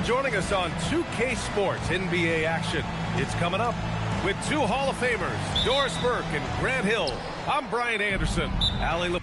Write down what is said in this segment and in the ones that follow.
joining us on 2K Sports NBA action. It's coming up with two Hall of Famers, Doris Burke and Grant Hill. I'm Brian Anderson. Allie LeBron.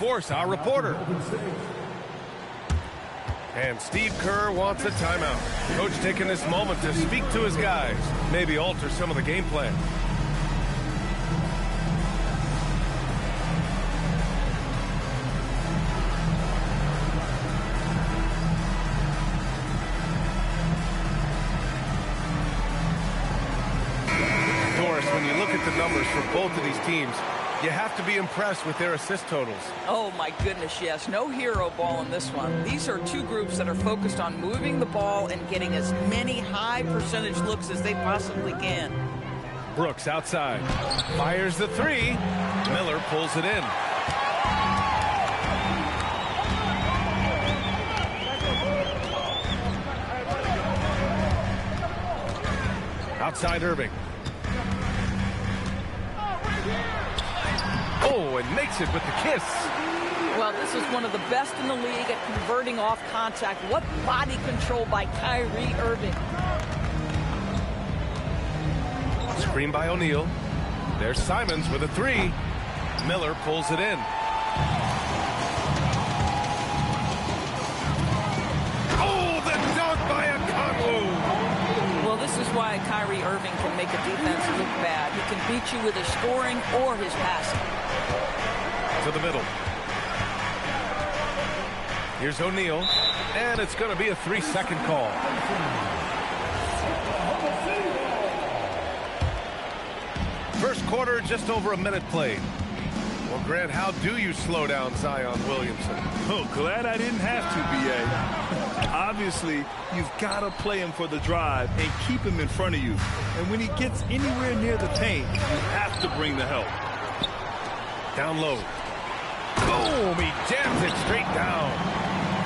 Force, our reporter. And Steve Kerr wants a timeout. Coach taking this moment to speak to his guys, maybe alter some of the game plan. Doris, when you look at the numbers for both of these teams, you have to be impressed with their assist totals. Oh, my goodness, yes. No hero ball in this one. These are two groups that are focused on moving the ball and getting as many high percentage looks as they possibly can. Brooks outside. Fires the three. Miller pulls it in. Outside Irving. Oh, and makes it with the kiss. Well, this is one of the best in the league at converting off contact. What body control by Kyrie Irving. Screen by O'Neal. There's Simons with a three. Miller pulls it in. Oh, the dunk by Okongwu. Well, this is why Kyrie Irving can make a defense look bad. He can beat you with his scoring or his passing. To the middle. Here's O'Neal, and it's going to be a 3-second call. First quarter, just over a minute played. Well, Grant, how do you slow down Zion Williamson? Oh, glad I didn't have to, B.A. Obviously, you've got to play him for the drive and keep him in front of you. And when he gets anywhere near the paint, you have to bring the help. Down low. Boom! He jams it straight down.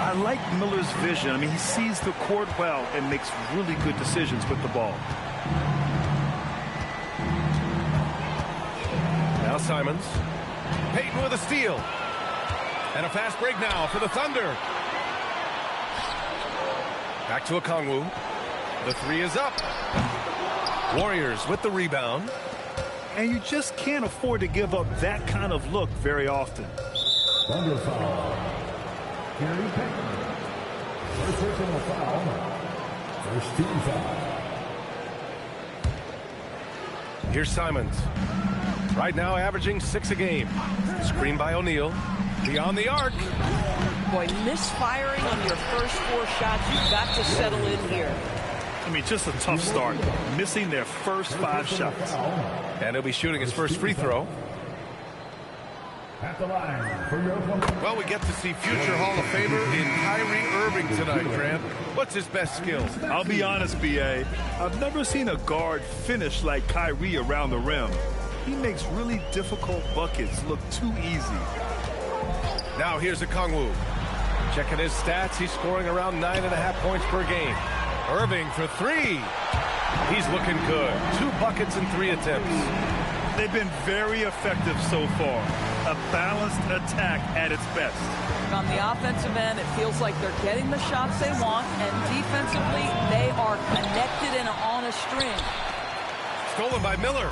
I like Miller's vision. I mean, he sees the court well and makes really good decisions with the ball. Now Simons. Payton with a steal. And a fast break now for the Thunder. Back to Okongwu. The three is up. Warriors with the rebound. And you just can't afford to give up that kind of look very often. Thunder foul. Gary Payton. First personal foul. First team foul. Here's Simons. Right now averaging 6 a game. Screen by O'Neal. Beyond the arc. Boy, misfiring on your first 4 shots. You've got to settle in here. I mean, just a tough start. Missing their first 5 shots. And he'll be shooting his first free throw. At the line for your opponent. Well, we get to see future Hall of Famer in Kyrie Irving tonight, Grant. What's his best skills? I'll be honest, B.A. I've never seen a guard finish like Kyrie around the rim. He makes really difficult buckets look too easy. Now here's Okongwu. Checking his stats, he's scoring around 9.5 points per game. Irving for 3. He's looking good. 2 buckets in 3 attempts. They've been very effective so far. A balanced attack at its best. On the offensive end, it feels like they're getting the shots they want, and defensively, they are connected and on a string. Stolen by Miller.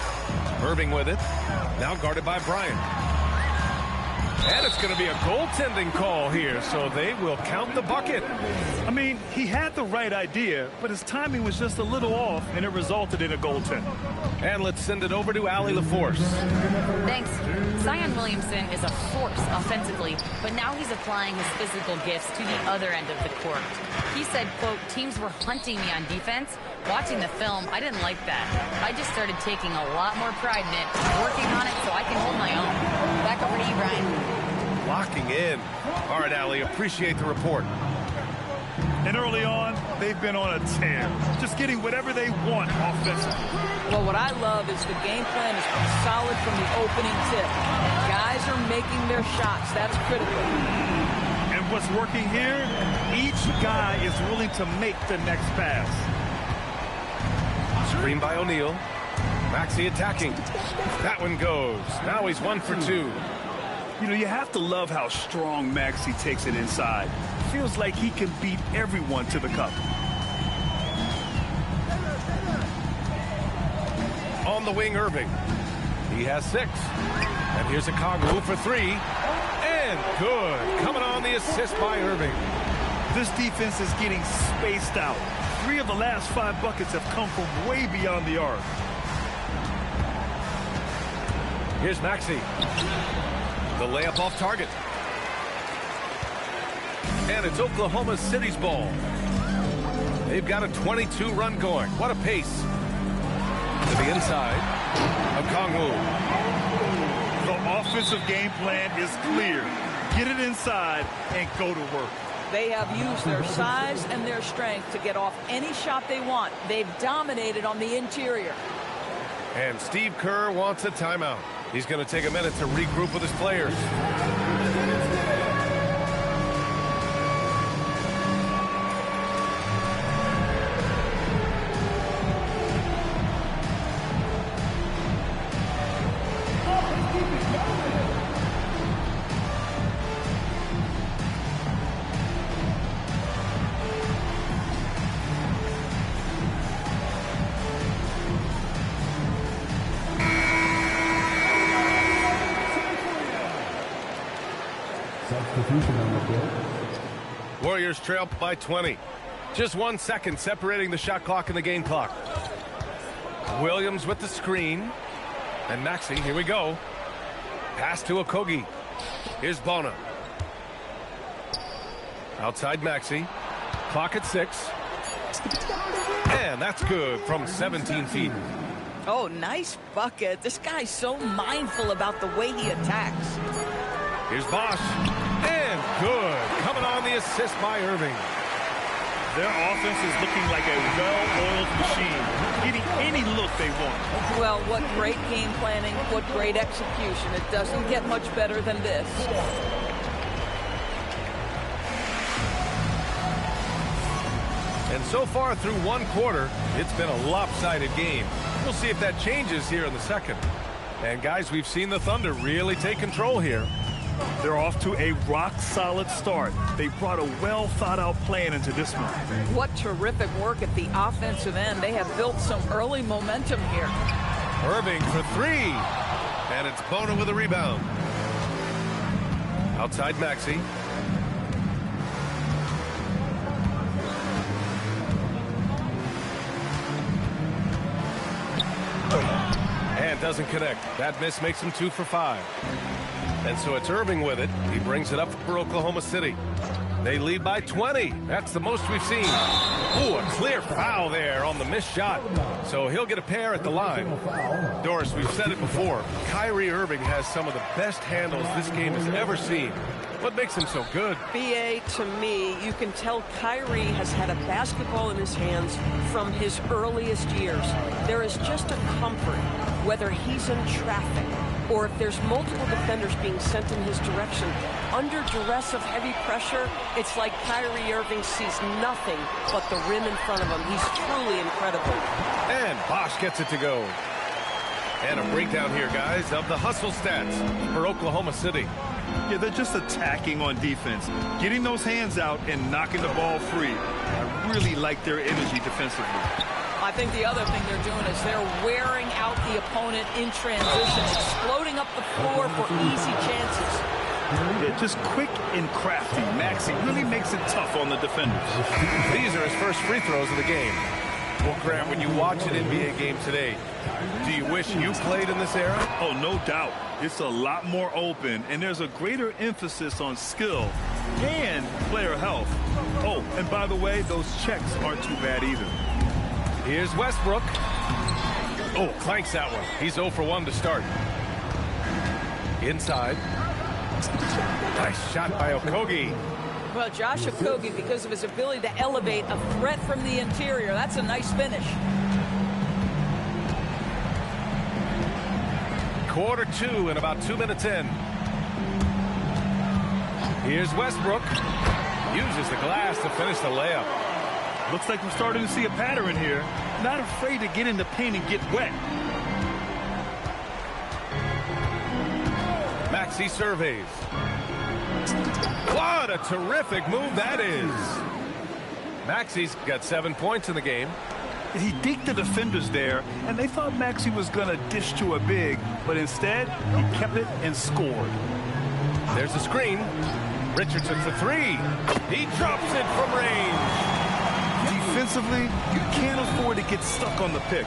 Irving with it. Now guarded by Bryant. And it's going to be a goaltending call here, so they will count the bucket. I mean, he had the right idea, but his timing was just a little off, and it resulted in a goaltend. And let's send it over to Allie LaForce. Thanks. Zion Williamson is a force offensively, but now he's applying his physical gifts to the other end of the court. He said, quote, "Teams were hunting me on defense. Watching the film, I didn't like that. I just started taking a lot more pride in it, working on it so I can hold my own." Back over to you, Brian. Locking in. All right, Allie, appreciate the report. And early on, they've been on a tear, just getting whatever they want offensively. Well, what I love is the game plan has been solid from the opening tip. Guys are making their shots. That's critical. And what's working here, each guy is willing to make the next pass. Screen by O'Neal. Maxey attacking. That one goes. Now he's 1 for 2. You know, you have to love how strong Maxey takes it inside. Feels like he can beat everyone to the cup. On the wing, Irving. He has 6. And here's Okongwu for 3. And good. Coming on the assist by Irving. This defense is getting spaced out. 3 of the last 5 buckets have come from way beyond the arc. Here's Maxey. The layup off target. And it's Oklahoma City's ball. They've got a 22 run going. What a pace. To the inside. Okongwu. The offensive game plan is clear. Get it inside and go to work. They have used their size and their strength to get off any shot they want. They've dominated on the interior. And Steve Kerr wants a timeout. He's going to take a minute to regroup with his players. Substitution on the court. Warriors trail by 20. Just 1 second separating the shot clock and the game clock. Williams with the screen. And Maxey, here we go. Pass to Okogie. Here's Bona. Outside Maxey. Clock at 6. And that's good from 17 feet. Oh, nice bucket. This guy's so mindful about the way he attacks. Here's Bosch. And good. Coming on the assist by Irving. Their offense is looking like a well-oiled machine, getting any look they want. Well, what great game planning, what great execution. It doesn't get much better than this. And so far through 1 quarter, it's been a lopsided game. We'll see if that changes here in the second. And guys, we've seen the Thunder really take control here. They're off to a rock-solid start. They brought a well-thought-out plan into this one. What terrific work at the offensive end. They have built some early momentum here. Irving for 3. And it's Bona with a rebound. Outside Maxey. And doesn't connect. That miss makes him 2 for 5. And so it's Irving with it. He brings it up for Oklahoma City. They lead by 20. That's the most we've seen. Ooh, a clear foul there on the missed shot. So he'll get a pair at the line. Doris, we've said it before. Kyrie Irving has some of the best handles this game has ever seen. What makes him so good? BA, to me, you can tell Kyrie has had a basketball in his hands from his earliest years. There is just a comfort, whether he's in traffic or if there's multiple defenders being sent in his direction. Under duress of heavy pressure, it's like Kyrie Irving sees nothing but the rim in front of him. He's truly incredible. And Bosch gets it to go. And a breakdown here, guys, of the hustle stats for Oklahoma City. Yeah, they're just attacking on defense, getting those hands out and knocking the ball free. I really like their energy defensively. I think the other thing they're doing is they're wearing out the opponent in transition, exploding up the floor for easy chances. Yeah, just quick and crafty. Maxey really makes it tough on the defenders. These are his first free throws of the game. Well, Graham, when you watch an NBA game today, do you wish you played in this era? Oh, no doubt. It's a lot more open, and there's a greater emphasis on skill and player health. Oh, and by the way, those checks aren't too bad either. Here's Westbrook. Oh, clanks that one. He's 0 for 1 to start. Inside. Nice shot by Okogie. Well, Josh Okogie, because of his ability to elevate a threat from the interior, that's a nice finish. Quarter 2 and about 2 minutes in. Here's Westbrook. Uses the glass to finish the layup. Looks like we're starting to see a pattern here. Not afraid to get in the paint and get wet. Maxey surveys. What a terrific move that is. Maxey's got 7 points in the game. He deked the defenders there, and they thought Maxey was going to dish to a big, but instead, he kept it and scored. There's a screen. Richardson for 3. He drops it from range. Defensively, you can't afford to get stuck on the pick.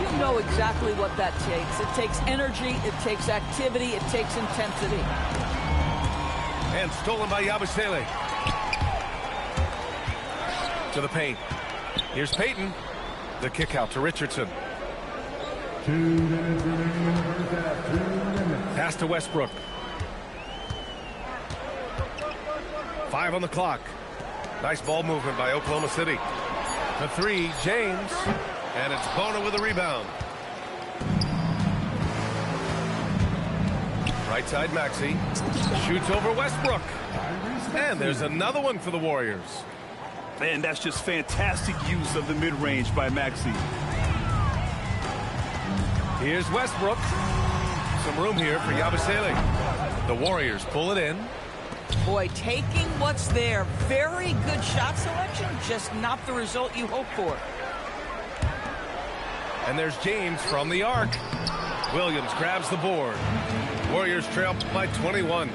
You know exactly what that takes. It takes energy, it takes activity, it takes intensity. And stolen by Yabusele. To the paint. Here's Payton. The kick out to Richardson. 2 minutes remaining in the first half. 2 minutes. Pass to Westbrook. 5 on the clock. Nice ball movement by Oklahoma City. The 3, James. And it's Bona with a rebound. Right side, Maxey. Shoots over Westbrook. And there's another one for the Warriors. And that's just fantastic use of the mid-range by Maxey. Here's Westbrook. Some room here for Yabusele. The Warriors pull it in. Boy, taking what's there. Very good shot selection, just not the result you hope for. And there's James from the arc. Williams grabs the board. Warriors trail by 21.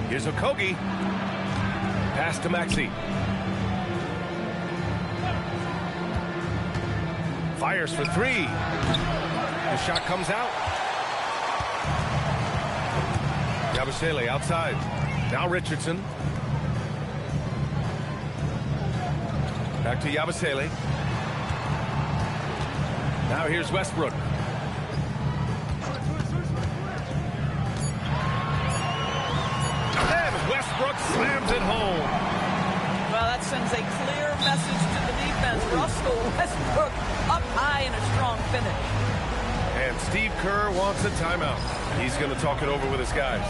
Here's Okogie. Pass to Maxey. Fires for 3. The shot comes out. Yabusele outside. Now Richardson. Back to Yabusele. Now here's Westbrook. And Westbrook slams it home. Well, that sends a clear message to the defense. Russell Westbrook up high in a strong finish. And Steve Kerr wants a timeout. He's going to talk it over with his guys.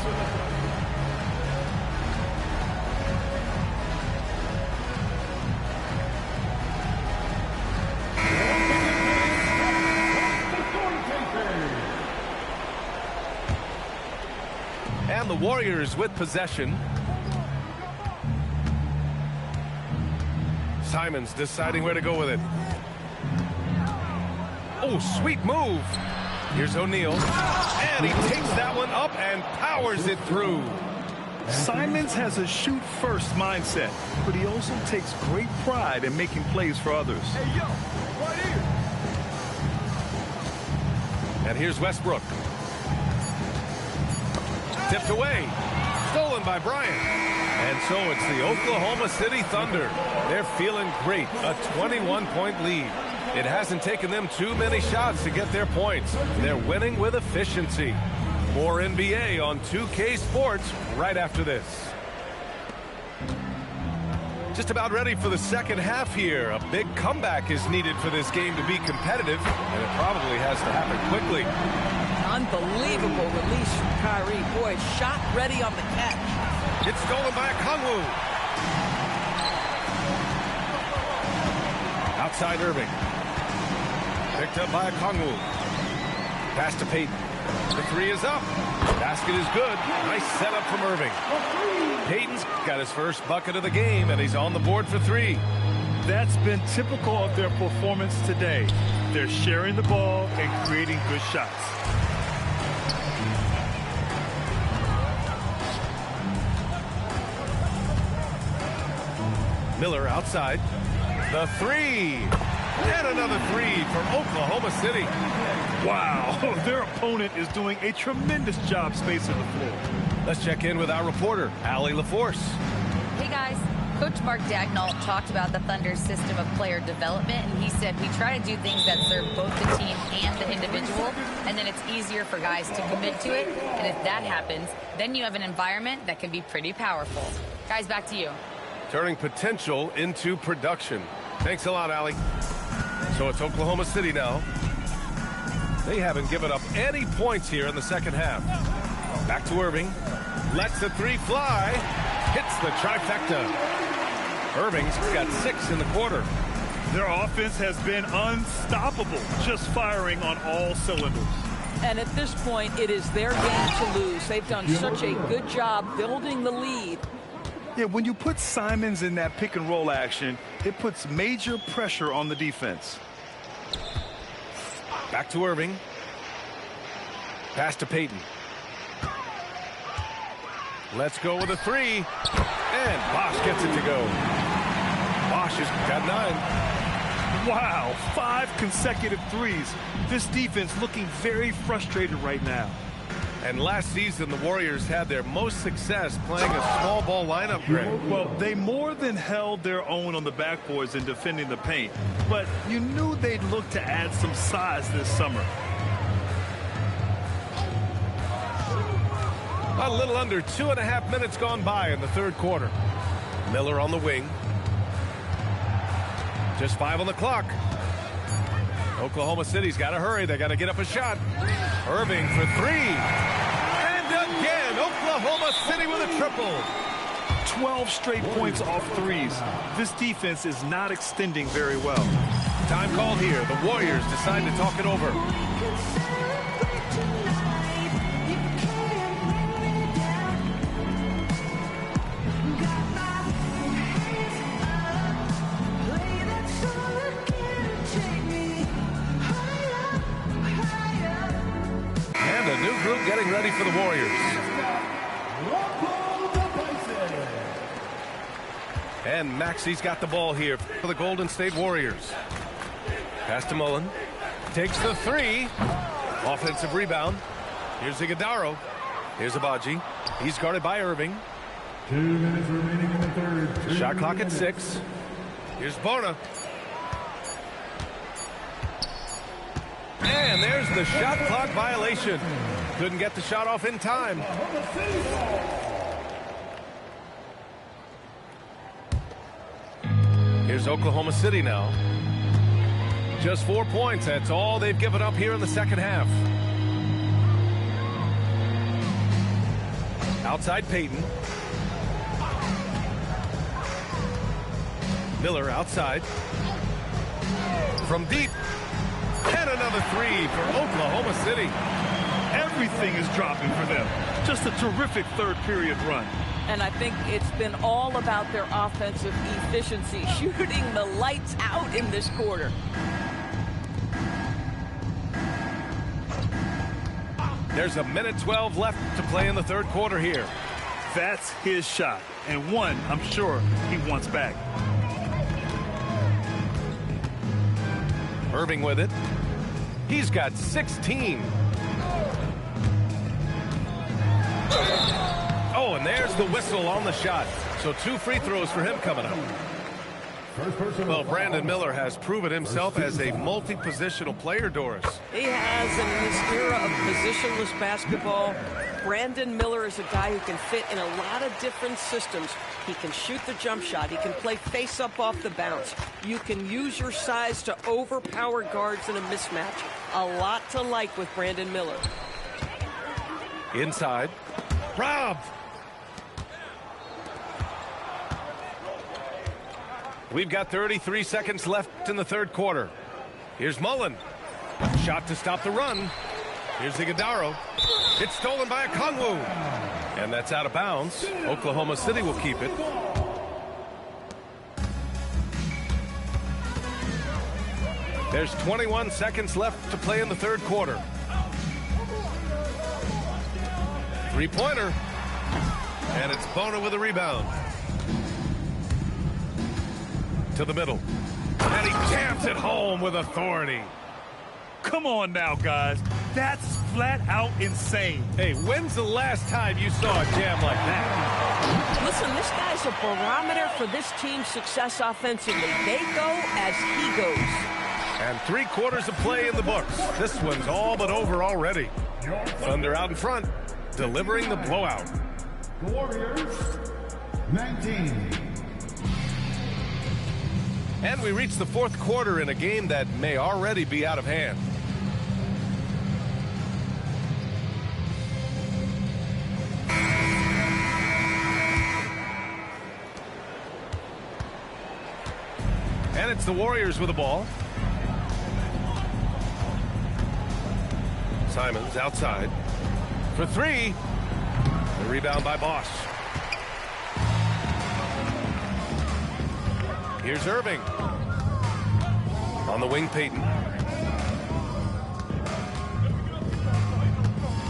And the Warriors with possession. Simons deciding where to go with it. Oh, sweet move. Here's O'Neal. And he takes that one up and powers it through. Simons has a shoot-first mindset, but he also takes great pride in making plays for others. Hey, yo, right here. And here's Westbrook. Tipped away. Stolen by Bryant. And so it's the Oklahoma City Thunder. They're feeling great. A 21-point lead. It hasn't taken them too many shots to get their points. They're winning with efficiency. More NBA on 2K Sports right after this. Just about ready for the second half here. A big comeback is needed for this game to be competitive, and it probably has to happen quickly. Unbelievable release from Kyrie. Boy, shot ready on the catch. It's stolen by Okongwu. Outside Irving. Picked up by Okongwu. Pass to Payton. The three is up. Basket is good. Nice setup from Irving. Payton's got his first bucket of the game, and he's on the board for three. That's been typical of their performance today. They're sharing the ball and creating good shots. Miller outside. The three. And another three for Oklahoma City. Wow, their opponent is doing a tremendous job spacing the floor. Let's check in with our reporter, Allie LaForce. Hey guys, Coach Mark Daigneault talked about the Thunder's system of player development, and he said we try to do things that serve both the team and the individual, and then it's easier for guys to commit to it. And if that happens, then you have an environment that can be pretty powerful. Guys, back to you. Turning potential into production. Thanks a lot, Allie. So it's Oklahoma City now. They haven't given up any points here in the second half. Back to Irving. Lets the three fly. Hits the trifecta. Irving's got 6 in the quarter. Their offense has been unstoppable, just firing on all cylinders. And at this point, it is their game to lose. They've done such a good job building the lead. Yeah, when you put Simons in that pick and roll action, it puts major pressure on the defense. Back to Irving. Pass to Payton. Let's go with a three. And Bosch gets it to go. Bosch has got 9. Wow, 5 consecutive threes. This defense looking very frustrated right now. And last season, the Warriors had their most success playing a small ball lineup, Greg. Well, they more than held their own on the backboards in defending the paint. But you knew they'd look to add some size this summer. A little under 2.5 minutes gone by in the third quarter. Miller on the wing. Just 5 on the clock. Oklahoma City's got to hurry. They got to get up a shot. Irving for 3. And again, Oklahoma City with a triple. 12 straight points off threes. This defense is not extending very well. Time called here. The Warriors decide to talk it over. Getting ready for the Warriors. And Maxi's got the ball here for the Golden State Warriors. Pass to Mullen. Takes the 3. Offensive rebound. Here's Iguodala. Here's Agbaji. He's guarded by Irving. 2 minutes remaining in the third. Shot clock at 6. Here's Bona. And there's the shot clock violation. Couldn't get the shot off in time. Here's Oklahoma City now. Just 4 points. That's all they've given up here in the second half. Outside Payton. Miller outside. From deep. And another 3 for Oklahoma City. Everything is dropping for them. Just a terrific third period run. And I think it's been all about their offensive efficiency, shooting the lights out in this quarter. There's 1:12 left to play in the third quarter here. That's his shot, and one I'm sure he wants back. Irving with it. He's got 16. Oh, and there's the whistle on the shot. So 2 free throws for him coming up. Well, Brandon Miller has proven himself as a multi-positional player, Doris. He has, and in this era of positionless basketball, Brandon Miller is a guy who can fit in a lot of different systems. He can shoot the jump shot. He can play face-up off the bounce. You can use your size to overpower guards in a mismatch. A lot to like with Brandon Miller. Inside. Rob! We've got 33 seconds left in the third quarter. Here's Mullen. Shot to stop the run. Here's Iguodaro. It's stolen by Okongwu. And that's out of bounds. Oklahoma City will keep it. There's 21 seconds left to play in the third quarter. Three-pointer. And it's Bona with a rebound. To the middle. And he jams it home with authority. Come on now, guys. That's flat out insane. Hey, when's the last time you saw a jam like that? Listen, this guy's a barometer for this team's success offensively. They go as he goes. And 3 quarters of play in the books. This one's all but over already. Thunder out in front, delivering the blowout. The Warriors, 19. And we reach the fourth quarter in a game that may already be out of hand. And it's the Warriors with the ball. Simons outside for 3. The rebound by Bosch. Here's Irving. On the wing, Payton.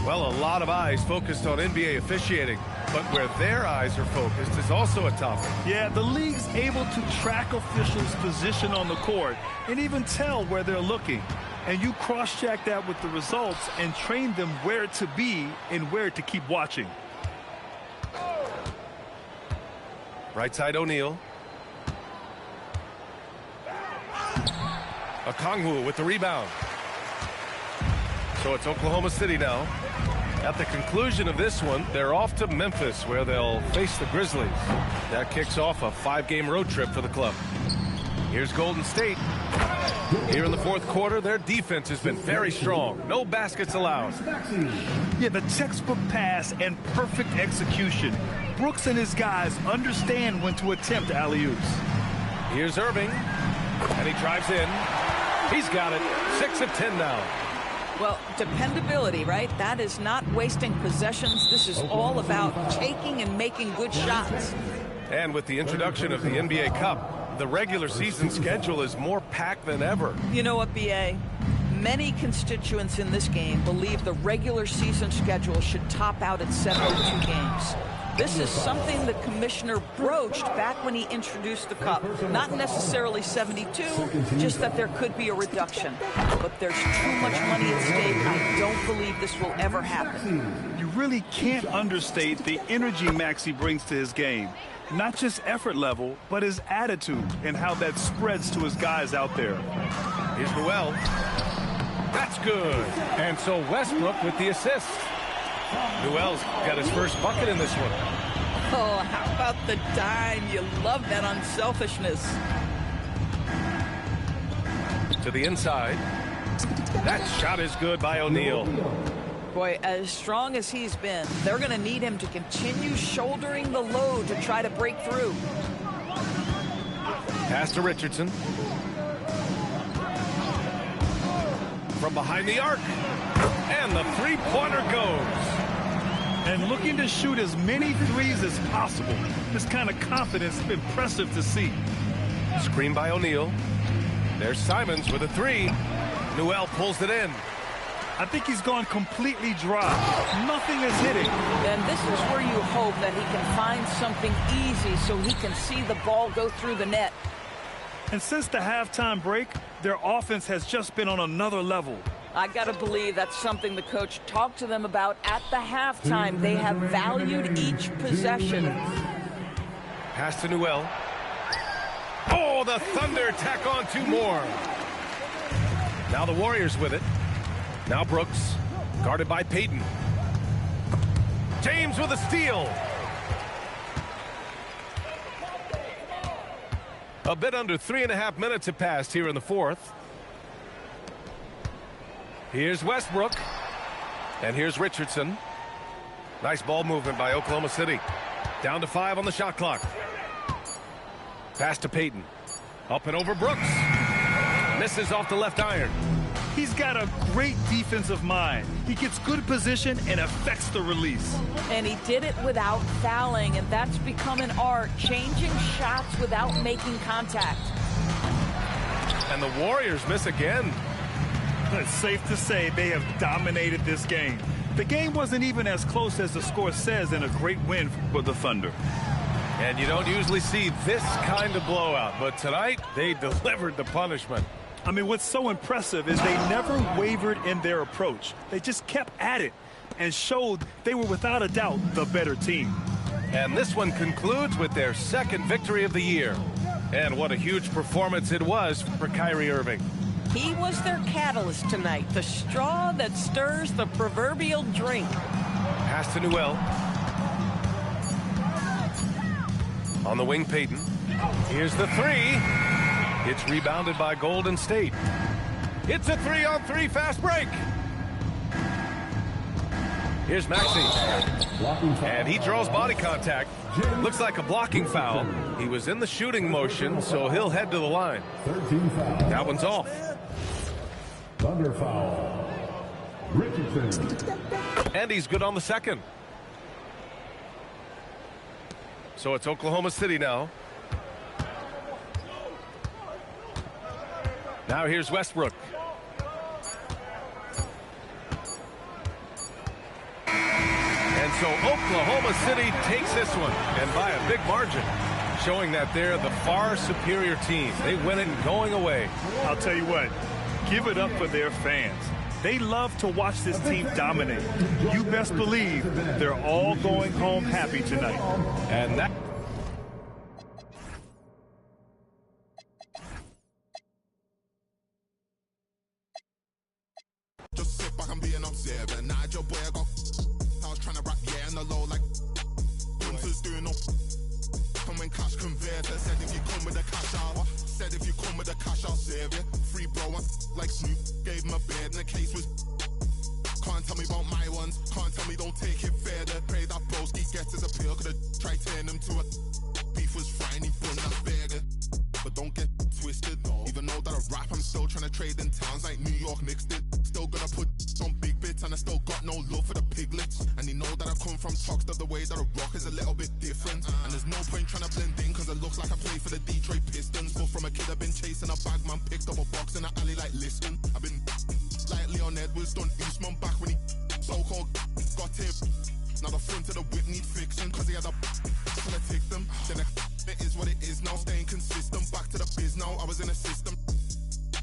Well, a lot of eyes focused on NBA officiating, but where their eyes are focused is also a topic. Yeah, the league's able to track officials' position on the court and even tell where they're looking. And you cross-check that with the results and train them where to be and where to keep watching. Right side O'Neal. Okongwu with the rebound. So it's Oklahoma City now. At the conclusion of this one, they're off to Memphis, where they'll face the Grizzlies. That kicks off a 5-game road trip for the club. Here's Golden State. Here in the fourth quarter, their defense has been very strong. No baskets allowed. Yeah, the textbook pass and perfect execution. Brooks and his guys understand when to attempt alley-oops. Here's Irving. And he drives in. He's got it. 6 of 10 now. Well, dependability, right? That is not wasting possessions. This is all about taking and making good shots. And with the introduction of the NBA Cup, the regular season schedule is more packed than ever. You know what, B.A.? Many constituents in this game believe the regular season schedule should top out at 72 games. This is something the commissioner broached back when he introduced the Cup. Not necessarily 72, just that there could be a reduction. But there's too much money at stake. I don't believe this will ever happen. You really can't understate the energy Maxey brings to his game. Not just effort level, but his attitude and how that spreads to his guys out there. Here's Noel. That's good. And so Westbrook with the assist. Noel's got his first bucket in this one. Oh, how about the dime? You love that unselfishness. To the inside. That shot is good by O'Neal. Boy, as strong as he's been, they're going to need him to continue shouldering the load to try to break through. Pass to Richardson. From behind the arc. And the three-pointer goes. And looking to shoot as many threes as possible. This kind of confidence is impressive to see. Screen by O'Neal. There's Simons with a 3. Noel pulls it in. I think he's gone completely dry. Nothing is hitting. And this is where you hope that he can find something easy so he can see the ball go through the net. And since the halftime break, their offense has just been on another level. I got to believe that's something the coach talked to them about at the halftime. They have valued each possession. Pass to Newell. Oh, the Thunder tack on 2 more. Now the Warriors with it. Now Brooks, guarded by Payton. James with a steal. A bit under 3.5 minutes have passed here in the fourth. Here's Westbrook. And here's Richardson. Nice ball movement by Oklahoma City. Down to 5 on the shot clock. Pass to Payton. Up and over Brooks. Misses off the left iron. He's got a great defensive mind. He gets good position and affects the release. And he did it without fouling, and that's become an art, changing shots without making contact. And the Warriors miss again. It's safe to say they have dominated this game. The game wasn't even as close as the score says, in a great win for the Thunder. And you don't usually see this kind of blowout, but tonight they delivered the punishment. I mean, what's so impressive is they never wavered in their approach. They just kept at it and showed they were without a doubt the better team. And this one concludes with their second victory of the year. And what a huge performance it was for Kyrie Irving. He was their catalyst tonight, the straw that stirs the proverbial drink. Pass to Newell. On the wing, Payton. Here's the 3. It's rebounded by Golden State. It's a 3-on-3 fast break. Here's Maxey. And he draws body contact. Looks like a blocking foul. He was in the shooting motion, so he'll head to the line. 13 foul. That one's off. Thunder foul. Richardson. And he's good on the second. So it's Oklahoma City now. Now here's Westbrook. And so Oklahoma City takes this one, and by a big margin, showing that they're the far superior team. They win it going away. I'll tell you what, give it up for their fans. They love to watch this team dominate. You best believe they're all going home happy tonight. And that... Just sit back and be an observer. Nah, your boy, I was trying to rap, yeah, on the low, like Hunter's doing no. Come when cash converter. Said if you come with the cash out. Said if you come with the cash, I'll serve you. Free bro, like Snoop. Gave him a beard and the case was. Can't tell me about my ones. Can't tell me don't take it further. Pray that broski gets his appeal. Could've tried turning him to a. Beef was frying, he bun that burger. But don't get twisted. Even though that I rap, I'm still trying to trade in towns like New York Knicks did. Still gonna put some big bits, and I still got no love for the piglets. And you know that I come from Toxteth, the way that I rock is a little bit different. And there's no point trying to blend in, cause it looks like I play for the Detroit Pistons. But from a kid I've been chasing a bag, man, picked up a box in the alley like listen. I've been like Leon Edwards, done Usman back when he so-called got him. Now the front of the whip need fixing, cause he had a till I take them. Then it is what it is now, staying consistent. Back to the biz now, I was in a system.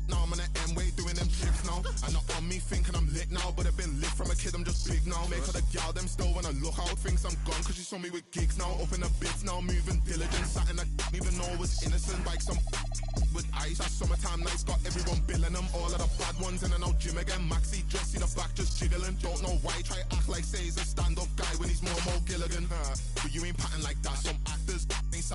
Now I'm on an M-way doing them trips now. And not on me thinking I'm lit now, but I've been lit from a kid, I'm just big now. Make all the gal them still wanna look out, thinks I'm gone, cause she saw me with gigs now. Up in the bits now, moving diligent, sat in I didn't even know it was innocent. Like some with ice, that summertime nights got everyone billing them. All of the bad ones in and out gym again. Maxi just see the back just jiggling. Don't know why, try act like say he's a stand-up guy when he's more Gilligan. But you ain't patting like that, some actors ain't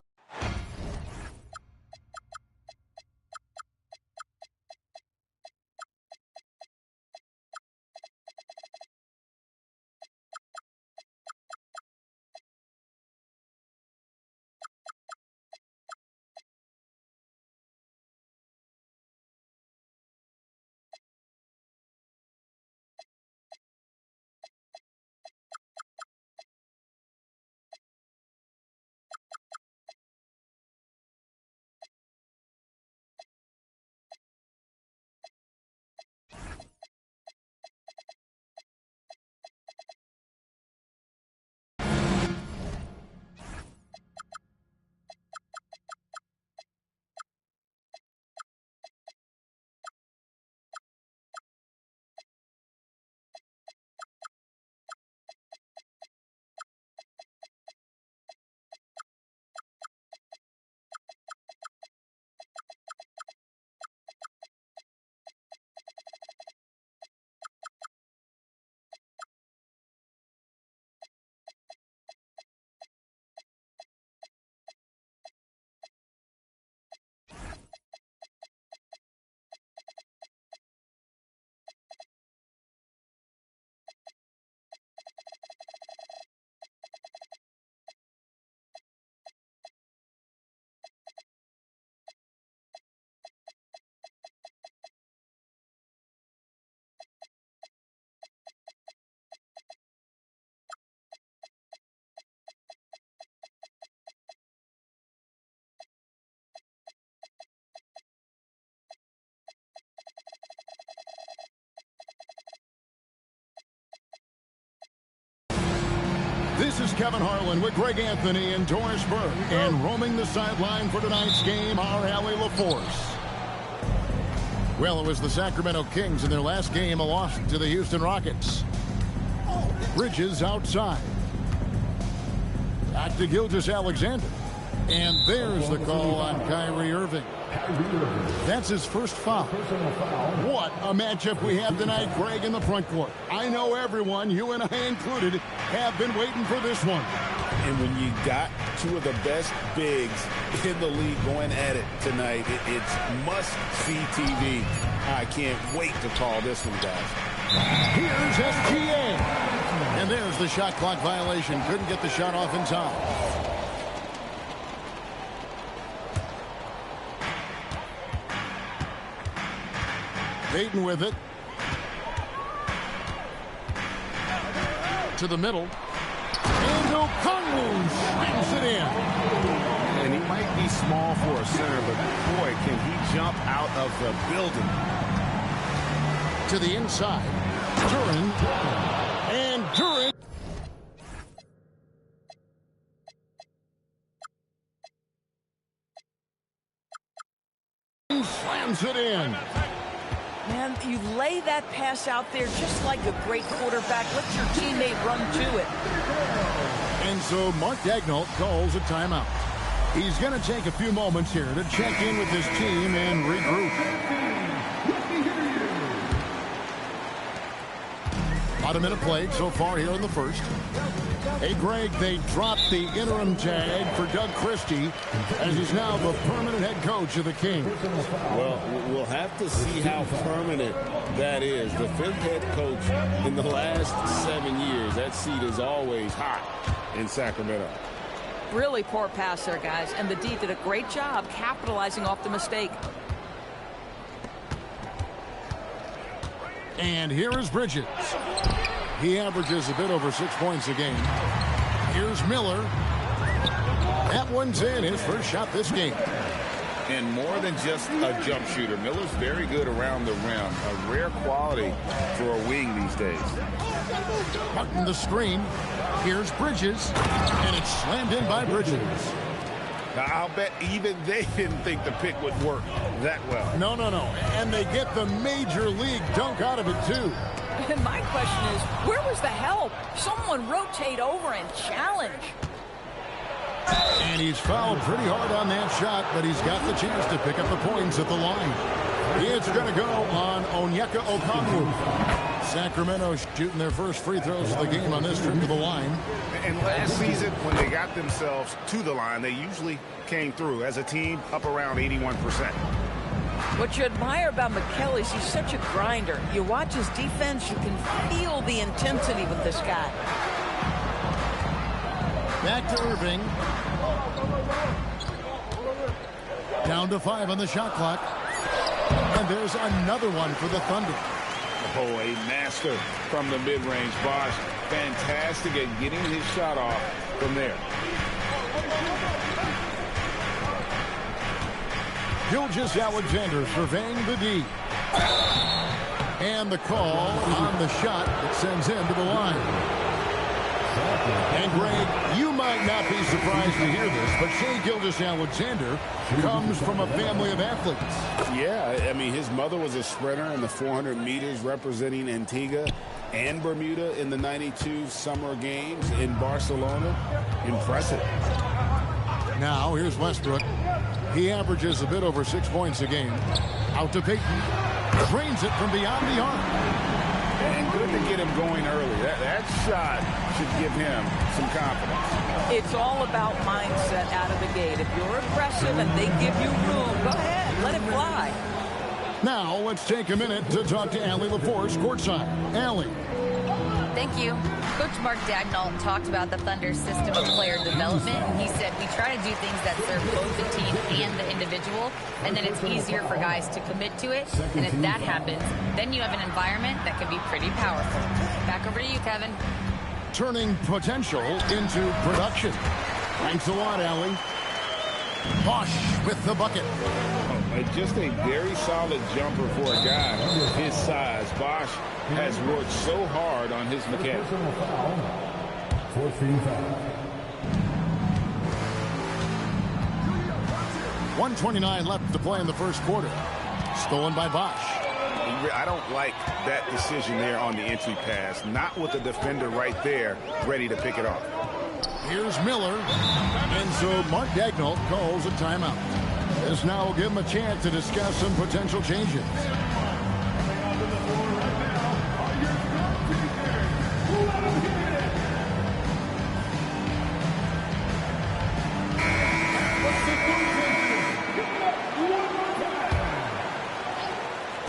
This is Kevin Harlan with Greg Anthony and Doris Burke. And roaming the sideline for tonight's game, our Allie LaForce. Well, it was the Sacramento Kings in their last game, a loss to the Houston Rockets. Bridges outside. Back to Gilgeous-Alexander. And there's the call on Kyrie Irving. That's his first foul. What a matchup we have tonight, Greg, in the front court. I know everyone, you and I included, have been waiting for this one. And when you got two of the best bigs in the league going at it tonight, it's must-see TV. I can't wait to call this one, guys. Here's SGA. And there's the shot clock violation. Couldn't get the shot off in time. Payton with it. To the middle. And Okongwu slams it in. And he might be small for a center, but boy, can he jump out of the building. To the inside. Duren. And Duren. Slams it in. Man, you lay that pass out there just like a great quarterback. Let your teammate run to it. And so Mark Daigneault calls a timeout. He's going to take a few moments here to check in with his team and regroup. About a minute played so far here in the first. Hey, Greg, they dropped the interim tag for Doug Christie as he's now the permanent head coach of the Kings. Well, we'll have to see how permanent that is. The fifth head coach in the last 7 years. That seat is always hot in Sacramento. Really poor pass there, guys. And the D did a great job capitalizing off the mistake. And here is Bridges. He averages a bit over 6 points a game. Here's Miller. That one's in, his first shot this game. And more than just a jump shooter, Miller's very good around the rim. A rare quality for a wing these days. Martin the screen. Here's Bridges. And it's slammed in by Bridges. Now, I'll bet even they didn't think the pick would work that well. No. And they get the major league dunk out of it, too. And my question is, where was the help? Someone rotate over and challenge. And he's fouled pretty hard on that shot, but he's got the chance to pick up the points at the line. It's going to go on Onyeka Okongwu. Sacramento shooting their first free throws of the game on this trip to the line. And last season, when they got themselves to the line, they usually came through as a team up around 81%. What you admire about McKelly is he's such a grinder. You watch his defense, you can feel the intensity with this guy. Back to Irving. Down to 5 on the shot clock. And there's another one for the Thunder. Oh, a master from the mid-range. Bosh, fantastic at getting his shot off from there. Gilgeous-Alexander surveying the D. And the call on the shot that sends him to the line. And, Greg, you might not be surprised to hear this, but Shai Gilgeous-Alexander comes from a family of athletes. Yeah, I mean, his mother was a sprinter in the 400 meters representing Antigua and Bermuda in the 92 Summer Games in Barcelona. Impressive. Now, here's Westbrook. He averages a bit over 6 points a game. Out to Payton. Drains it from beyond the arc. And good to get him going early. That shot should give him some confidence. It's all about mindset out of the gate. If you're aggressive and they give you room, go ahead, let it fly. Now, let's take a minute to talk to Allie LaForce courtside. Allie. Thank you. Coach Mark Daigneault talked about the Thunder's system of player development, and he said, we try to do things that serve both the team and the individual, and then it's easier for guys to commit to it, and if that happens, then you have an environment that can be pretty powerful. Back over to you, Kevin. Turning potential into production. Thanks a lot, Allie. Bosh with the bucket. Just a very solid jumper for a guy his size. Bosh has worked so hard on his mechanics. 14 foul. 1:29 left to play in the first quarter. Stolen by Bosch. I don't like that decision there on the entry pass. Not with the defender right there ready to pick it off. Here's Miller. And so Mark Daigneault calls a timeout. This now will give him a chance to discuss some potential changes.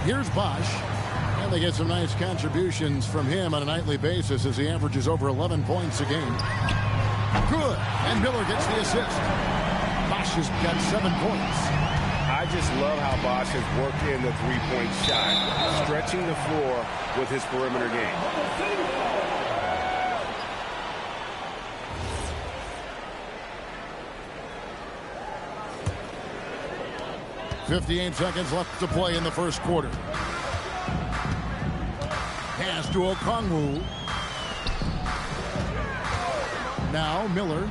Here's Bosch. And they get some nice contributions from him on a nightly basis as he averages over 11 points a game. Good. And Miller gets the assist. Bosch has got 7 points. I just love how Bosch has worked in the three-point shot, stretching the floor with his perimeter game. 58 seconds left to play in the first quarter. Pass to Okongwu. Now Miller.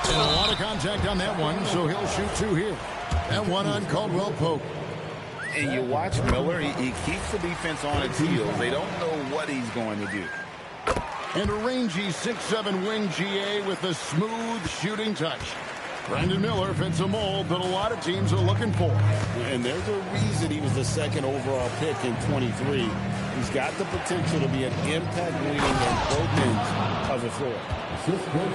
And a lot of contact on that one, so he'll shoot 2 here. And one on Caldwell Pope. And you watch Miller, he keeps the defense on its heels. They don't know what he's going to do. And a rangy 6'7" wing GA with a smooth shooting touch. Brandon Miller fits a mold that a lot of teams are looking for. And there's a reason he was the second overall pick in 23. He's got the potential to be an impact wing on both ends of the floor.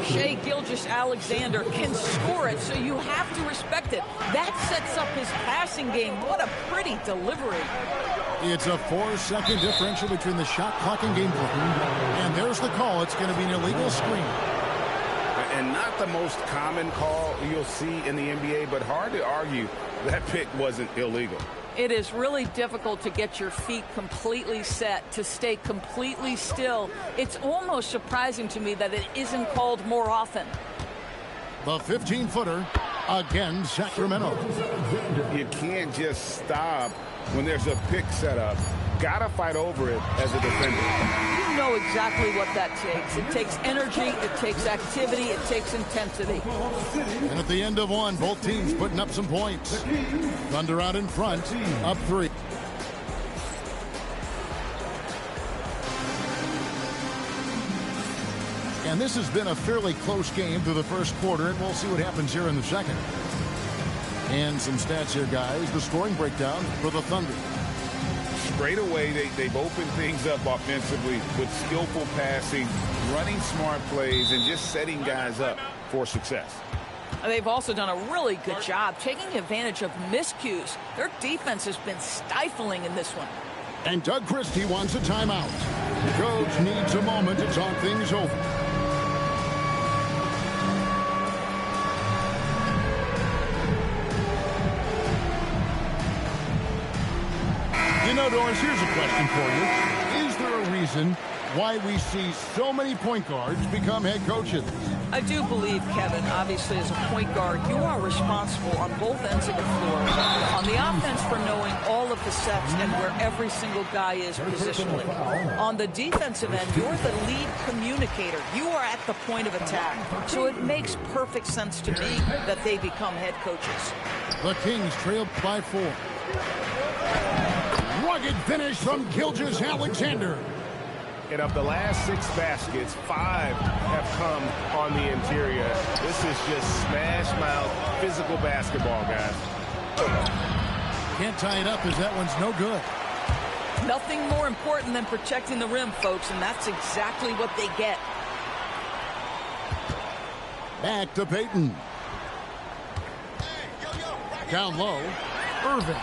Shai Gilgeous-Alexander can score it, so you have to respect it. That sets up his passing game. What a pretty delivery. It's a 4-second differential between the shot clock and game clock. And there's the call. It's going to be an illegal screen. And not the most common call you'll see in the NBA, but hard to argue that pick wasn't illegal. It is really difficult to get your feet completely set, to stay completely still. It's almost surprising to me that it isn't called more often. The 15-footer against Sacramento. You can't just stop when there's a pick set up. Gotta fight over it as a defender. You know exactly what that takes. It takes energy, it takes activity, it takes intensity. And at the end of one, both teams putting up some points. Thunder out in front, up 3. And this has been a fairly close game through the first quarter, and we'll see what happens here in the second. And some stats here, guys. The scoring breakdown for the Thunder. Straight away, they've opened things up offensively with skillful passing, running smart plays, and just setting guys up for success. They've also done a really good job taking advantage of miscues. Their defense has been stifling in this one. And Doug Christie wants a timeout. The coach needs a moment to talk things over. You know, Doris, here's a question for you. Is there a reason why we see so many point guards become head coaches? I do believe, Kevin, obviously as a point guard, you are responsible on both ends of the floor. On the offense for knowing all of the sets and where every single guy is positionally. On the defensive end, you're the lead communicator. You are at the point of attack. So it makes perfect sense to me that they become head coaches. The Kings trail by 4. Rugged finish from Gilgeous-Alexander. And of the last 6 baskets, 5 have come on the interior. This is just smash mouth physical basketball, guys. Can't tie it up as that one's no good. Nothing more important than protecting the rim, folks, and that's exactly what they get. Back to Payton. Down low, Irving.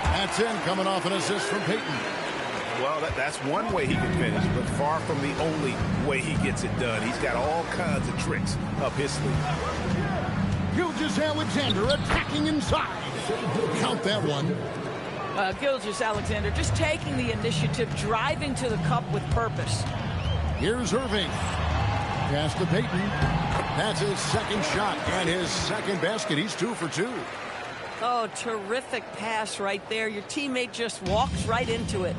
That's in, coming off an assist from Payton. Well, that's one way he can finish, but far from the only way he gets it done. He's got all kinds of tricks up his sleeve. Gilgeous-Alexander attacking inside. Count that one. Gilgeous-Alexander just taking the initiative, driving to the cup with purpose. Here's Irving. Pass to Payton. That's his second shot and his second basket. He's 2 for 2. Oh, terrific pass right there. Your teammate just walks right into it.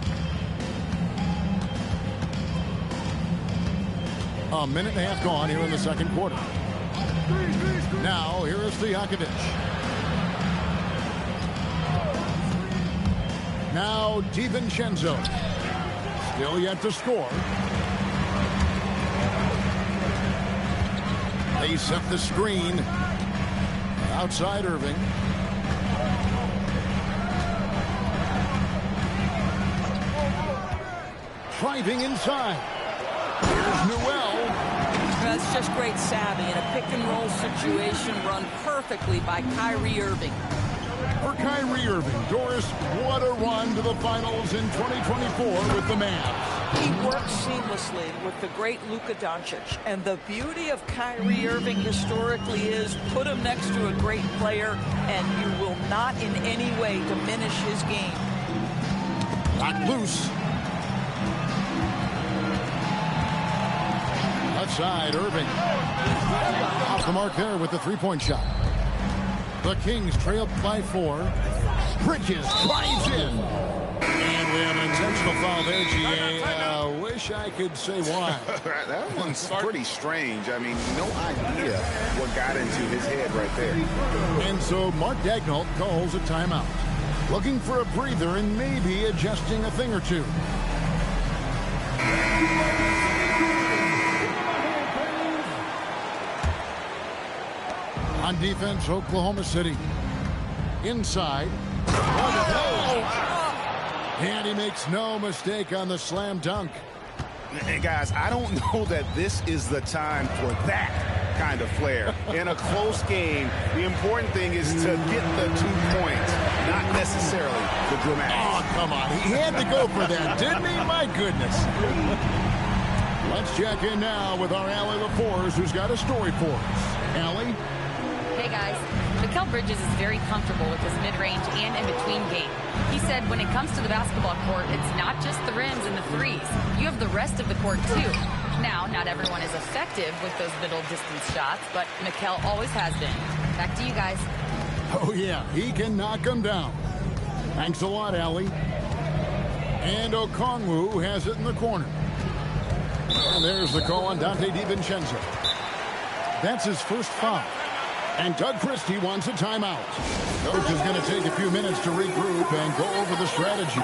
A minute and a half gone here in the second quarter. Now, here is Stojakovic. Now, DiVincenzo. Still yet to score. They set the screen. Outside Irving. Driving inside. Here's Newell. That's just great savvy in a pick-and-roll situation run perfectly by Kyrie Irving. For Kyrie Irving, Doris, what a run to the finals in 2024 with the Mavs. He works seamlessly with the great Luka Doncic. And the beauty of Kyrie Irving historically is put him next to a great player and you will not in any way diminish his game. Not loose. Outside, Irving. Off the mark there with the three-point shot. The Kings trail by 4. Bridges drives in. And we have an intentional foul there, GA. Wish I could say why. That one's pretty strange. I mean, no idea what got into his head right there. And so Mark Daigneault calls a timeout. Looking for a breather and maybe adjusting a thing or two. On defense, Oklahoma City. Inside. And he makes no mistake on the slam dunk. And guys, I don't know that this is the time for that kind of flair. In a close game, the important thing is to get the 2 points, not necessarily the dramatic. Oh, come on. He had to go for that, didn't he? My goodness. Let's check in now with our Allie LaForce, who's got a story for us. Allie? Hey guys, Mikal Bridges is very comfortable with his mid-range and in-between game. He said when it comes to the basketball court, it's not just the rims and the threes. You have the rest of the court too. Now, not everyone is effective with those middle distance shots, but Mikal always has been. Back to you guys. Oh yeah, he can knock them down. Thanks a lot, Allie. And Okongwu has it in the corner. And there's the call on Donte DiVincenzo. That's his first foul. And Doug Christie wants a timeout. Coach is going to take a few minutes to regroup and go over the strategy.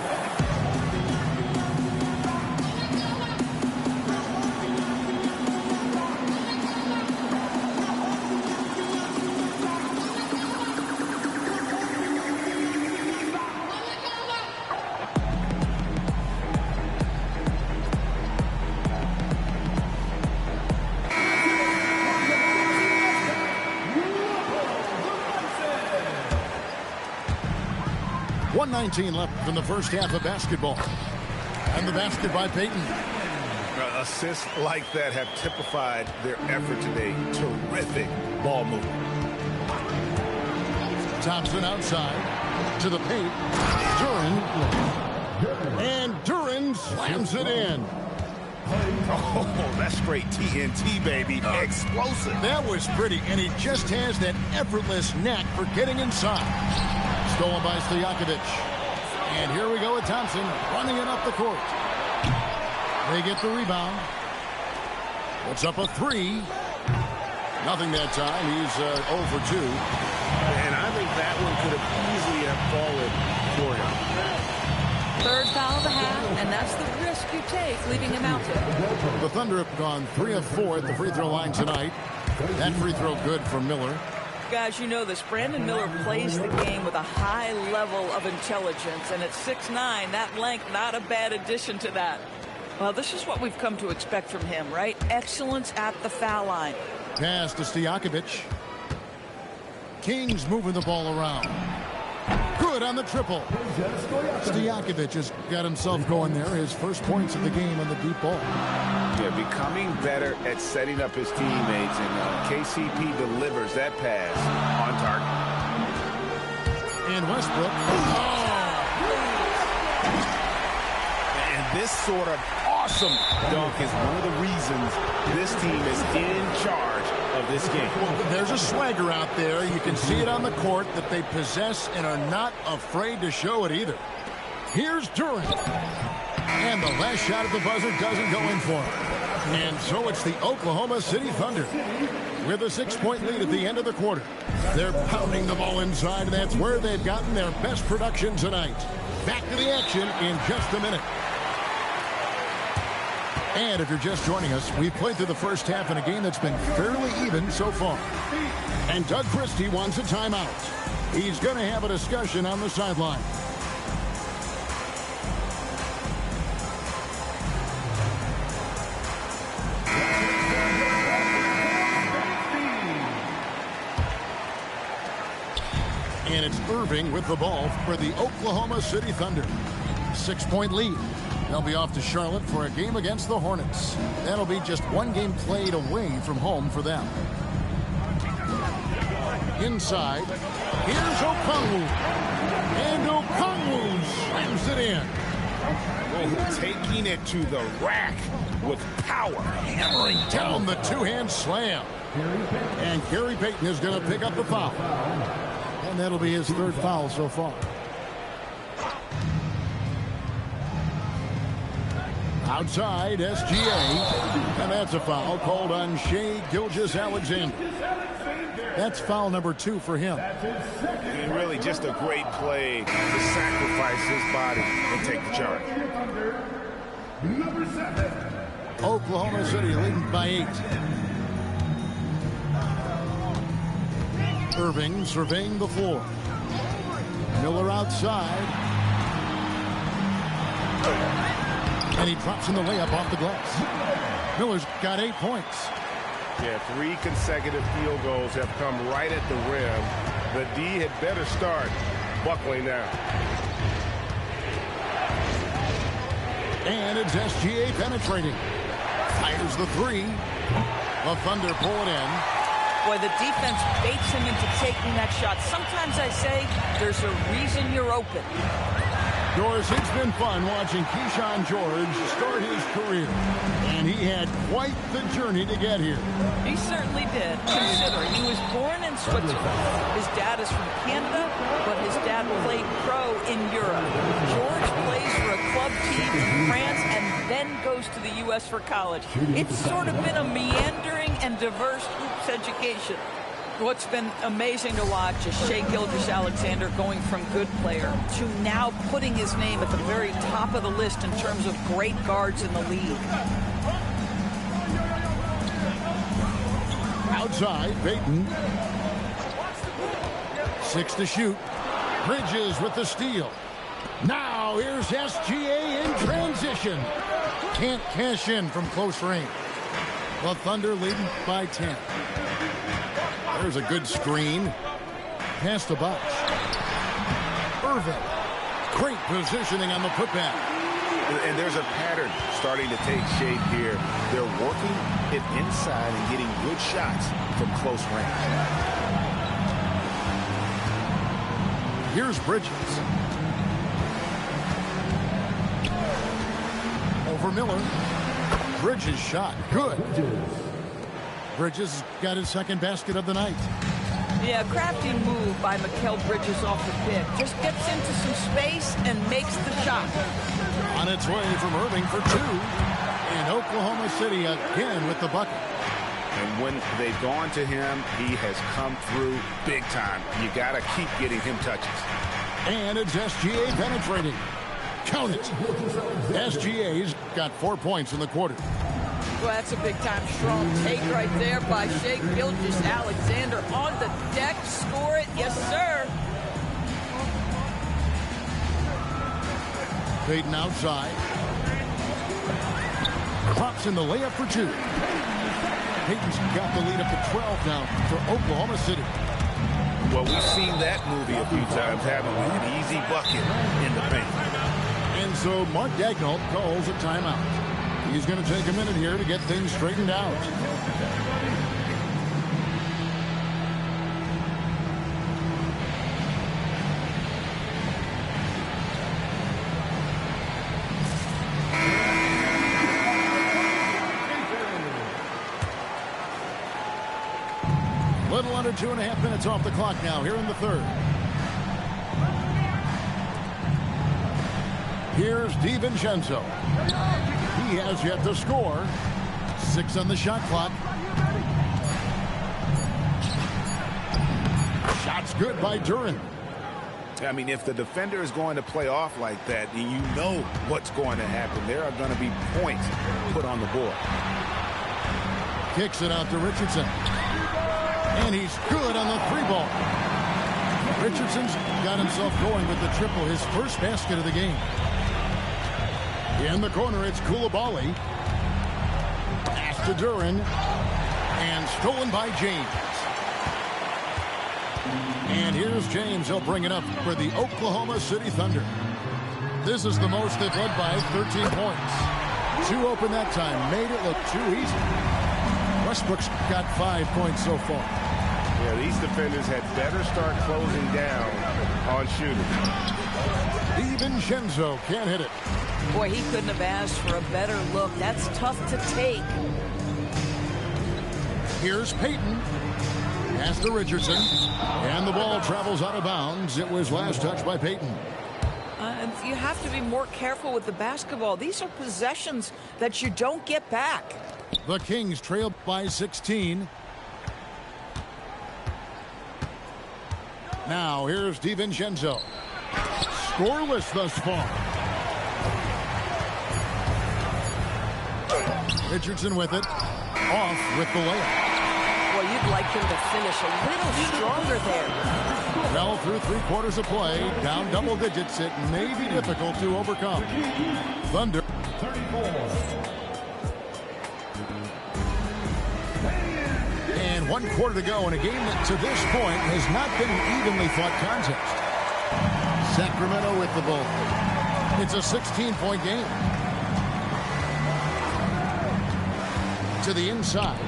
.19 left in the first half of basketball. And the basket by Payton. Assists like that have typified their effort today. Terrific ball movement. Thompson outside to the paint. Duren. And Duren slams it in. Oh, that's straight TNT, baby. Explosive. That was pretty, and he just has that effortless knack for getting inside. Stolen by Stojakovic. And here we go with Thompson running it up the court. They get the rebound. Puts up a 3. Nothing that time. He's 0 for 2. And I think that one could have easily have fallen for him. Third foul of the half, and that's the risk you take leaving him out there. The Thunder have gone 3 of 4 at the free throw line tonight. That free throw good for Miller. Guys, you know this. Brandon Miller plays the game with a high level of intelligence, and at 6'9", that length, not a bad addition to that. Well, this is what we've come to expect from him, right? Excellence at the foul line. Pass to Stojakovic. Kings moving the ball around. Good on the triple. Stojakovic has got himself going there. His first points of the game on the deep ball. Yeah, becoming better at setting up his teammates, and KCP delivers that pass on target. And Westbrook. And this sort of awesome dunk is one of the reasons this team is in charge of this game. There's a swagger out there. You can see it on the court that they possess and are not afraid to show it either. Here's Duren. And the last shot at the buzzer doesn't go in for him. And so it's the Oklahoma City Thunder with a 6-point lead at the end of the quarter. They're pounding the ball inside, and that's where they've gotten their best production tonight. Back to the action in just a minute. And if you're just joining us, we've played through the first half in a game that's been fairly even so far. And Doug Christie wants a timeout. He's going to have a discussion on the sideline. And it's Irving with the ball for the Oklahoma City Thunder. 6-point lead. They'll be off to Charlotte for a game against the Hornets. That'll be just one game played away from home for them. Inside, here's Okongwu. And Okongwu slams it in. Oh, taking it to the rack with power. Hammering down the two-hand slam. And Gary Payton is going to pick up the foul. And that'll be his third foul so far. Outside, SGA. And that's a foul called on Shai Gilgeous-Alexander. That's foul number 2 for him. And really just a great play to sacrifice his body and take the charge. Number 7. Oklahoma City leading by 8. Irving surveying the floor. Miller outside. And he drops in the layup off the glass. Miller's got 8 points. Yeah, 3 consecutive field goals have come right at the rim. The D had better start buckling now. And it's SGA penetrating. Fires the 3. The Thunder pull it in. Boy, the defense baits him into taking that shot. Sometimes I say there's a reason you're open. Doris, it's been fun watching Keyshawn George start his career. And he had quite the journey to get here. He certainly did. Consider, he was born in Switzerland. His dad is from Canada, but his dad played pro in Europe. George plays for a club team in France and then goes to the U.S. for college. It's sort of been a meandering and diverse hoops education. What's been amazing to watch is Shai Gilgeous-Alexander going from good player to now putting his name at the very top of the list in terms of great guards in the league. Outside, Payton. 6 to shoot. Bridges with the steal. Now here's SGA in transition. Can't cash in from close range. The Thunder leading by 10. There's a good screen. Pass to Bosch. Irving. Great positioning on the putback. And there's a pattern starting to take shape here. They're working it inside and getting good shots from close range. Here's Bridges. Over Miller. Bridges shot. Good. Bridges got his second basket of the night. Yeah, crafty move by Mikal Bridges off the pick. Just gets into some space and makes the shot. On its way from Irving for 2. And Oklahoma City again with the bucket. And when they've gone to him, he has come through big time. You got to keep getting him touches. And it's SGA penetrating. Count it. SGA's got 4 points in the quarter. Well, that's a big-time strong take right there by Shai Gilgeous-Alexander on the deck. Score it. Yes, sir. Payton outside. Pops in the layup for 2. Payton's got the lead up to 12 now for Oklahoma City. Well, we've seen that movie a few times, haven't we? An easy bucket in the paint. And so Mark Daigneault calls a timeout. He's going to take a minute here to get things straightened out. Little under 2.5 minutes off the clock now here in the third. Here's DiVincenzo. He has yet to score. 6 on the shot clock. Shot's good by Duren. I mean, if the defender is going to play off like that, then you know what's going to happen. There are going to be points put on the board. Kicks it out to Richardson. And he's good on the 3-ball. Richardson's got himself going with the triple, his first basket of the game. In the corner, it's Coulibaly. Pass to Duren. And stolen by James. And here's James. He'll bring it up for the Oklahoma City Thunder. This is the most they've led by 13 points. 2 open that time. Made it look too easy. Westbrook's got 5 points so far. Yeah, these defenders had better start closing down on shooting. DiVincenzo can't hit it. Boy, he couldn't have asked for a better look. That's tough to take. Here's Payton. Pass to Richardson. And the ball travels out of bounds. It was last touched by Payton. You have to be more careful with the basketball. These are possessions that you don't get back. The Kings trail by 16. Now here's DiVincenzo. Scoreless thus far. Richardson with it. Off with the layup. Boy, you'd like him to finish a little stronger there. Well, through 3/4 of play, down double digits, it may be difficult to overcome. Thunder. 34. And 1/4 to go in a game that to this point has not been an evenly fought contest. Sacramento with the ball. It's a 16-point game. To the inside.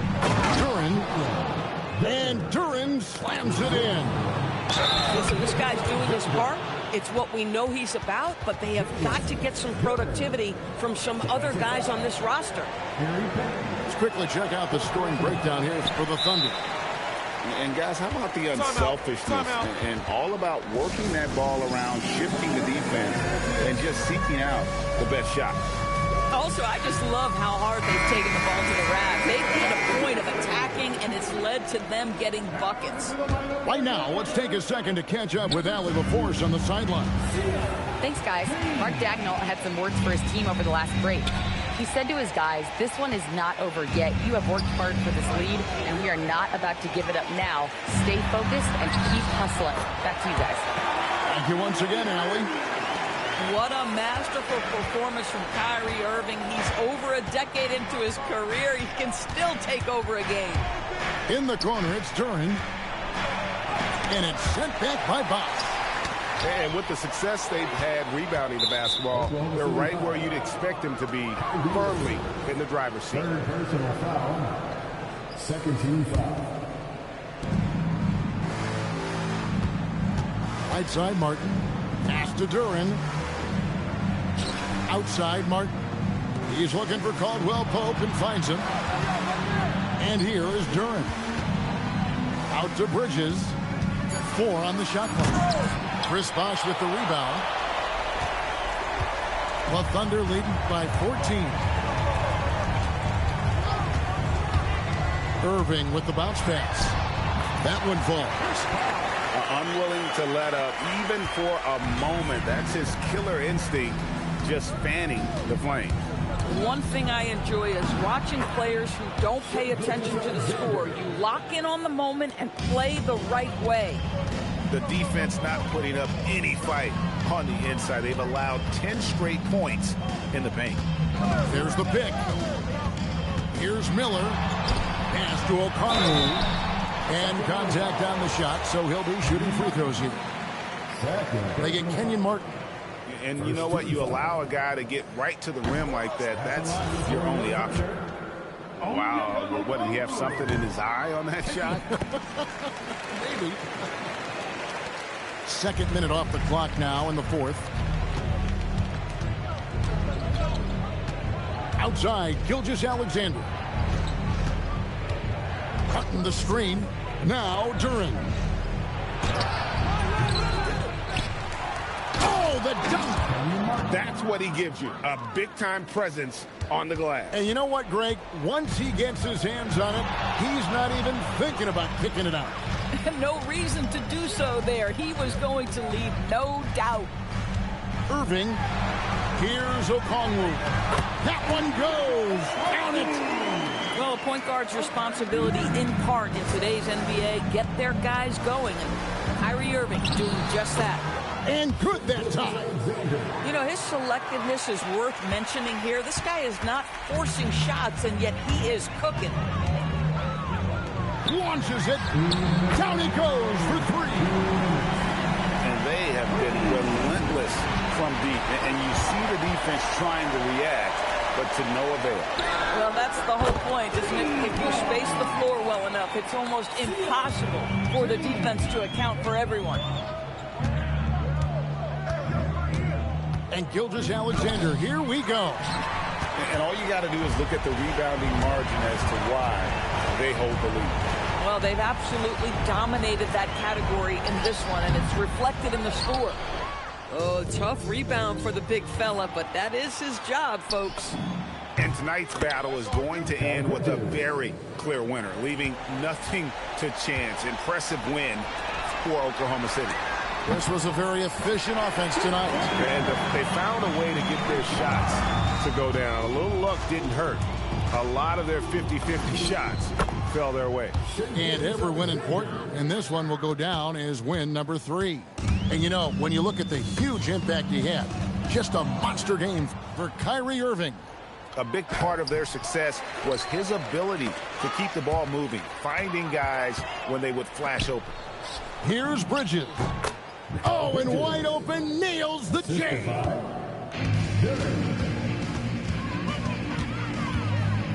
Duren. And Duren slams it in. Listen, this guy's doing his part. It's what we know he's about, but they have got to get some productivity from some other guys on this roster. Let's quickly check out the scoring breakdown here for the Thunder. And guys, how about the unselfishness and all about working that ball around, shifting the defense, and just seeking out the best shot. Also, I just love how hard they've taken the ball to the rack. They've made a point of attacking, and it's led to them getting buckets. Right now, let's take a second to catch up with Allie LaForce on the sideline. Thanks, guys. Mark Daigneault had some words for his team over the last break. He said to his guys, this one is not over yet. You have worked hard for this lead, and we are not about to give it up now. Stay focused and keep hustling. Back to you guys. Thank you once again, Allie. What a masterful performance from Kyrie Irving. He's over a decade into his career. He can still take over a game. In the corner, it's Duren. And it's sent back by Box. And with the success they've had rebounding the basketball, they're right where you'd expect them to be, firmly in the driver's seat. Third personal foul. Second team foul. Right side, Martin. Pass to Duren. Outside, Martin. He's looking for Caldwell Pope and finds him. And here is Duren. Out to Bridges. 4 on the shot clock. Chris Bosh with the rebound. The Thunder leading by 14. Irving with the bounce pass. That one falls. Unwilling to let up even for a moment. That's his killer instinct, just fanning the flame. One thing I enjoy is watching players who don't pay attention to the score. You lock in on the moment and play the right way. The defense not putting up any fight on the inside. They've allowed 10 straight points in the paint. There's the pick. Here's Miller. Pass to O'Connell. And contact on the shot, so he'll be shooting free throws here. They get Kenyon Martin. And you know what? You allow a guy to get right to the rim like that. That's your only option. Wow. What, did he have something in his eye on that shot? Maybe. Second minute off the clock now in the fourth. Outside, Gilgeous-Alexander. Cutting the screen. Now Duren. Oh, the dunk. That's what he gives you. A big-time presence on the glass. And you know what, Greg? Once he gets his hands on it, he's not even thinking about kicking it out. No reason to do so there. He was going to leave no doubt. Irving. Here's Okongwu. That one goes. Count it. Well, a point guard's responsibility in part in today's NBA, get their guys going. And Kyrie Irving doing just that. And good that time. You know, his selectiveness is worth mentioning here. This guy is not forcing shots, and yet he is cooking. Launches it. Down he goes for three. And they have been relentless from deep. And you see the defense trying to react, but to no avail. Well, that's the whole point, isn't it? If you space the floor well enough, it's almost impossible for the defense to account for everyone. And Gilgeous-Alexander, here we go. And all you got to do is look at the rebounding margin as to why they hold the lead. Well, they've absolutely dominated that category in this one, and it's reflected in the score. Oh, tough rebound for the big fella, but that is his job, folks. And tonight's battle is going to end with a very clear winner, leaving nothing to chance. Impressive win for Oklahoma City. This was a very efficient offense tonight. And they found a way to get their shots to go down. A little luck didn't hurt. A lot of their 50-50 shots fell their way. And every win important, and this one will go down as win number 3. And you know, when you look at the huge impact he had, just a monster game for Kyrie Irving. A big part of their success was his ability to keep the ball moving, finding guys when they would flash open. Here's Bridges. Oh, and wide open, nails the J.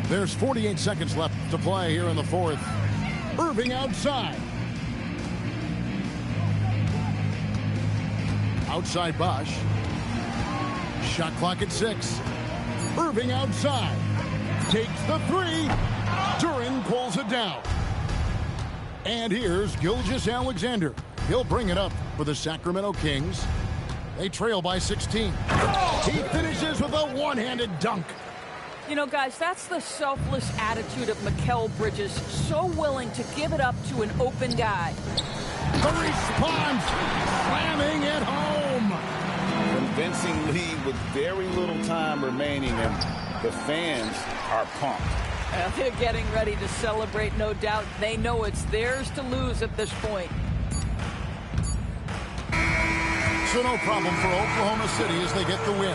There's 48 seconds left to play here in the fourth. Irving outside. Outside Bosch. Shot clock at 6. Irving outside. Takes the 3. Duren pulls it down. And here's Gilgeous-Alexander. He'll bring it up for the Sacramento Kings. They trail by 16. He finishes with a one-handed dunk. You know, guys, that's the selfless attitude of Mikal Bridges. So willing to give it up to an open guy. The response, slamming it home. Convincing lead with very little time remaining, and the fans are pumped. They're getting ready to celebrate, no doubt. They know it's theirs to lose at this point. So no problem for Oklahoma City as they get the win.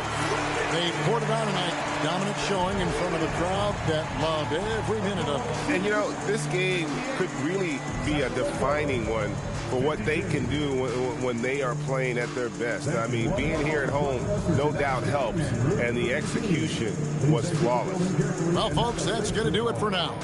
They poured it on tonight. Dominant showing in front of the crowd that loved every minute of it. And, you know, this game could really be a defining one for what they can do when they are playing at their best. I mean, being here at home, no doubt helps. And the execution was flawless. Well, folks, that's going to do it for now.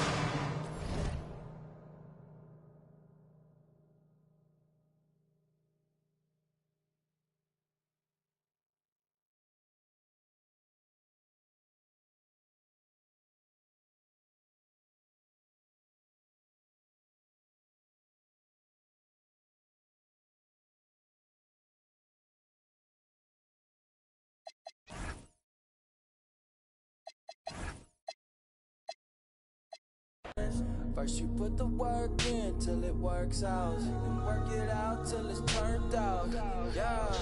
First you put the work in till it works out, then work it out till it's turned out. Yeah.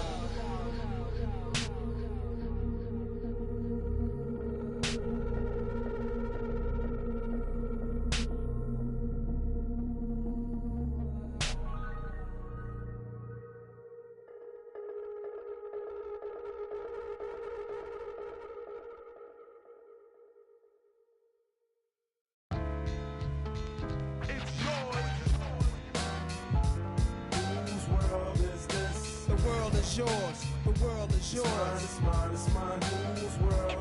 Yours, the world is yours. It's mine, whose world